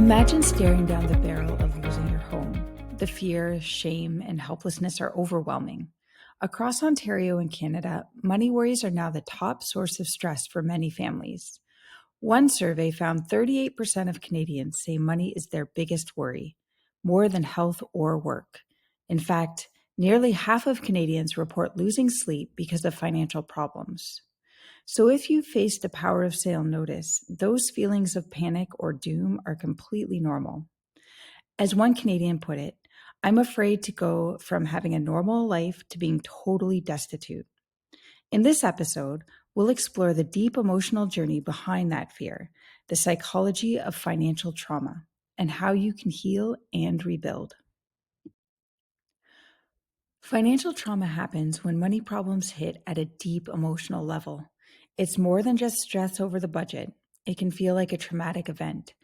Imagine staring down the barrel of losing your home. The fear, shame, and helplessness are overwhelming. Across Ontario and Canada, money worries are now the top source of stress for many families. One survey found 38% of Canadians say money is their biggest worry, more than health or work. In fact, nearly half of Canadians report losing sleep because of financial problems. So if you faced a power of sale notice, those feelings of panic or doom are completely normal. As one Canadian put it, I'm afraid to go from having a normal life to being totally destitute. In this episode, we'll explore the deep emotional journey behind that fear, the psychology of financial trauma, and how you can heal and rebuild. Financial trauma happens when money problems hit at a deep emotional level. It's more than just stress over the budget. It can feel like a traumatic event.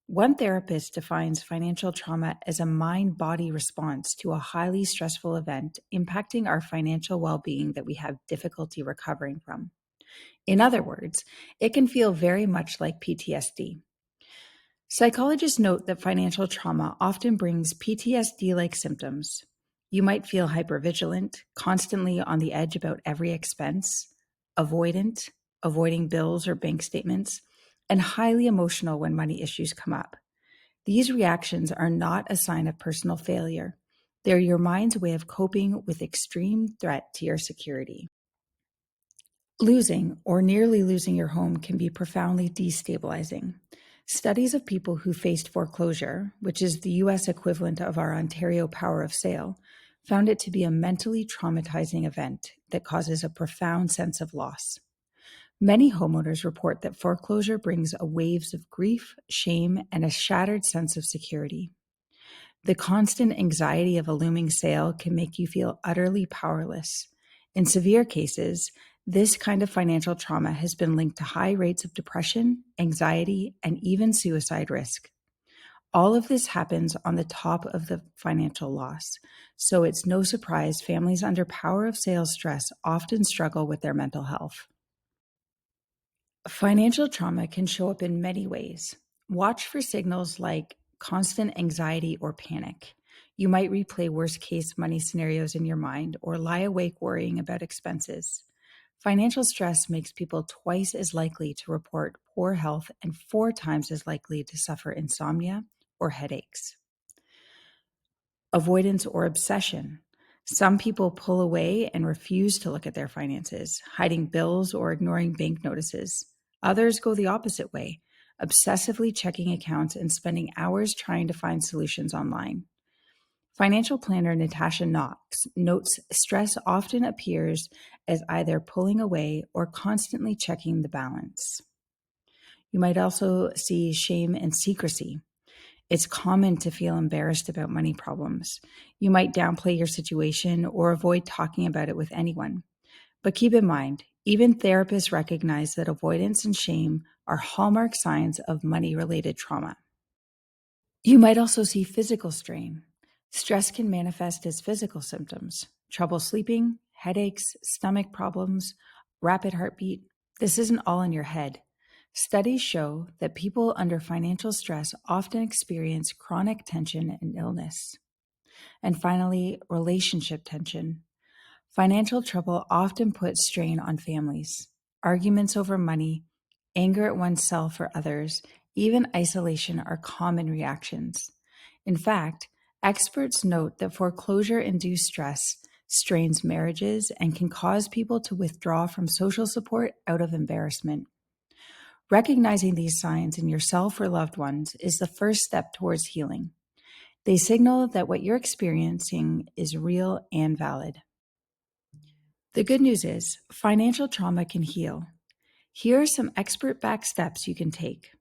One therapist defines financial trauma as a mind-body response to a highly stressful event impacting our financial well-being that we have difficulty recovering from. In other words, it can feel very much like PTSD. Psychologists note that financial trauma often brings PTSD-like symptoms. You might feel hypervigilant, constantly on the edge about every expense, avoidant, avoiding bills or bank statements, and highly emotional when money issues come up. These reactions are not a sign of personal failure. They're your mind's way of coping with extreme threat to your security. Losing or nearly losing your home can be profoundly destabilizing. Studies of people who faced foreclosure, which is the US equivalent of our Ontario power of sale, found it to be a mentally traumatizing event that causes a profound sense of loss. Many homeowners report that foreclosure brings a waves of grief, shame, and a shattered sense of security. The constant anxiety of a looming sale can make you feel utterly powerless. In severe cases, this kind of financial trauma has been linked to high rates of depression, anxiety, and even suicide risk. All of this happens on the top of the financial loss, so it's no surprise families under power of sales stress often struggle with their mental health. Financial trauma can show up in many ways. Watch for signals like constant anxiety or panic. You might replay worst-case money scenarios in your mind or lie awake worrying about expenses. Financial stress makes people twice as likely to report poor health and 4 times as likely to suffer insomnia or headaches. Avoidance or obsession. Some people pull away and refuse to look at their finances, hiding bills or ignoring bank notices. Others go the opposite way, obsessively checking accounts and spending hours trying to find solutions online. Financial planner Natasha Knox notes stress often appears as either pulling away or constantly checking the balance. You might also see shame and secrecy. It's common to feel embarrassed about money problems. You might downplay your situation or avoid talking about it with anyone. But keep in mind, even therapists recognize that avoidance and shame are hallmark signs of money-related trauma. You might also see physical strain. Stress can manifest as physical symptoms: trouble sleeping, headaches, stomach problems, rapid heartbeat. This isn't all in your head. Studies show that people under financial stress often experience chronic tension and illness. And finally, relationship tension. Financial trouble often puts strain on families. Arguments over money, anger at oneself or others, even isolation are common reactions. In fact, experts note that foreclosure-induced stress strains marriages and can cause people to withdraw from social support out of embarrassment. Recognizing these signs in yourself or loved ones is the first step towards healing. They signal that what you're experiencing is real and valid. The good news is, financial trauma can heal. Here are some expert-backed steps you can take.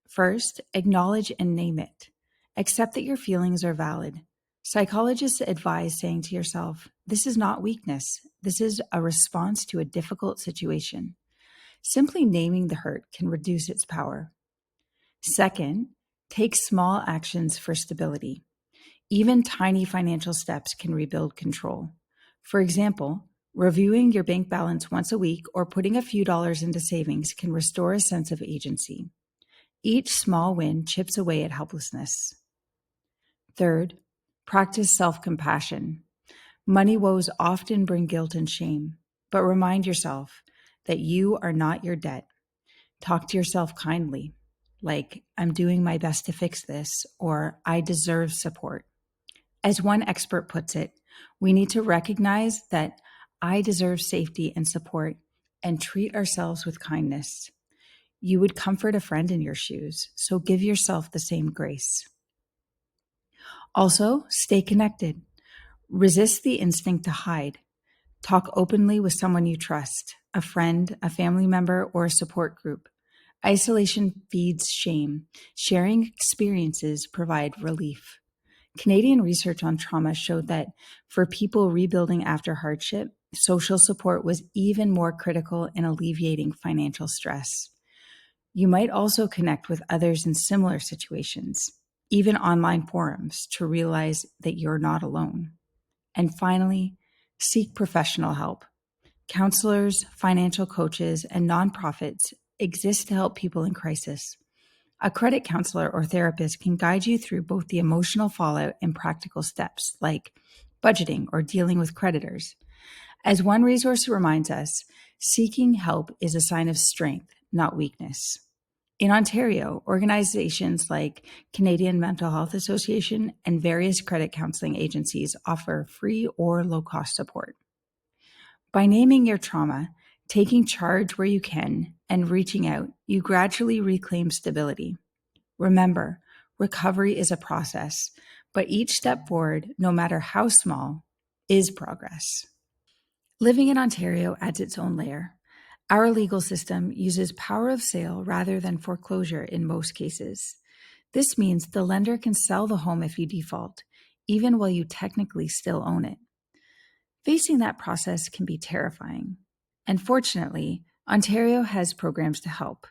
First, acknowledge and name it. Accept that your feelings are valid. Psychologists advise saying to yourself, this is not weakness. This is a response to a difficult situation. Simply naming the hurt can reduce its power. Second, take small actions for stability. Even tiny financial steps can rebuild control. For example, reviewing your bank balance once a week or putting a few dollars into savings can restore a sense of agency. Each small win chips away at helplessness. Third, practice self-compassion. Money woes often bring guilt and shame, but remind yourself that you are not your debt. Talk to yourself kindly, like, I'm doing my best to fix this, or I deserve support. As one expert puts it, we need to recognize that I deserve safety and support and treat ourselves with kindness. You would comfort a friend in your shoes, so give yourself the same grace. Also, stay connected. Resist the instinct to hide. Talk openly with someone you trust, a friend, a family member, or a support group. Isolation feeds shame. Sharing experiences provide relief. Canadian research on trauma showed that for people rebuilding after hardship, social support was even more critical in alleviating financial stress. You might also connect with others in similar situations, even online forums, to realize that you're not alone. And finally, seek professional help. Counselors, financial coaches, and nonprofits exist to help people in crisis. A credit counselor or therapist can guide you through both the emotional fallout and practical steps like budgeting or dealing with creditors. As one resource reminds us, seeking help is a sign of strength, not weakness. In Ontario, organizations like Canadian Mental Health Association and various credit counseling agencies offer free or low-cost support. By naming your trauma, taking charge where you can, and reaching out, you gradually reclaim stability. Remember, recovery is a process, but each step forward, no matter how small, is progress. Living in Ontario adds its own layer. Our legal system uses power of sale rather than foreclosure in most cases. This means the lender can sell the home if you default, even while you technically still own it. Facing that process can be terrifying. And fortunately, Ontario has programs to help.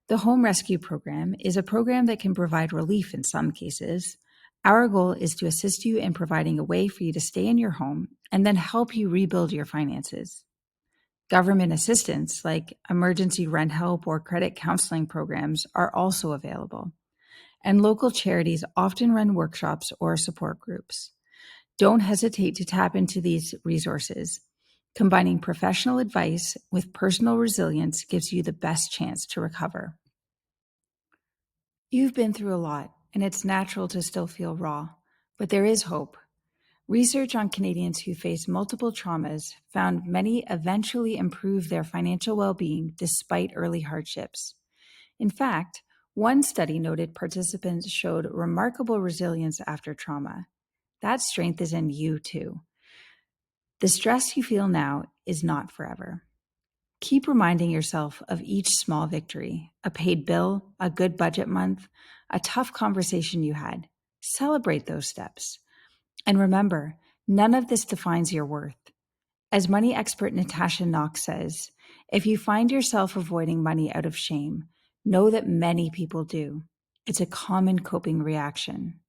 The Home Rescue Program is a program that can provide relief in some cases. Our goal is to assist you in providing a way for you to stay in your home and then help you rebuild your finances. Government assistance, like emergency rent help or credit counseling programs, are also available. And local charities often run workshops or support groups. Don't hesitate to tap into these resources. Combining professional advice with personal resilience gives you the best chance to recover. You've been through a lot, and it's natural to still feel raw, but there is hope. Research on Canadians who face multiple traumas found many eventually improve their financial well-being despite early hardships. In fact, one study noted participants showed remarkable resilience after trauma. That strength is in you too. The stress you feel now is not forever. Keep reminding yourself of each small victory, a paid bill, a good budget month, a tough conversation you had. Celebrate those steps. And remember, none of this defines your worth. As money expert Natasha Knox says, if you find yourself avoiding money out of shame, know that many people do. It's a common coping reaction.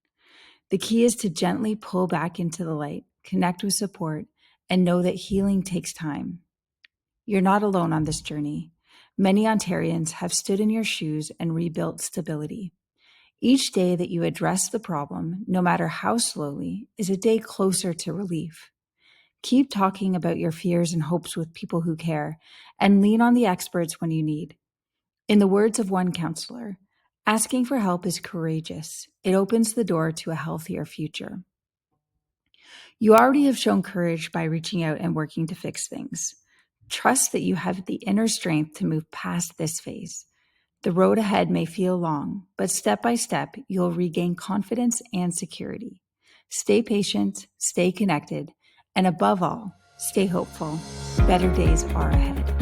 The key is to gently pull back into the light, connect with support, and know that healing takes time. You're not alone on this journey. Many Ontarians have stood in your shoes and rebuilt stability. Each day that you address the problem, no matter how slowly, is a day closer to relief. Keep talking about your fears and hopes with people who care, and lean on the experts when you need. In the words of one counselor, asking for help is courageous. It opens the door to a healthier future. You already have shown courage by reaching out and working to fix things. Trust that you have the inner strength to move past this phase. The road ahead may feel long, but step by step, you'll regain confidence and security. Stay patient, stay connected, and above all, stay hopeful. Better days are ahead.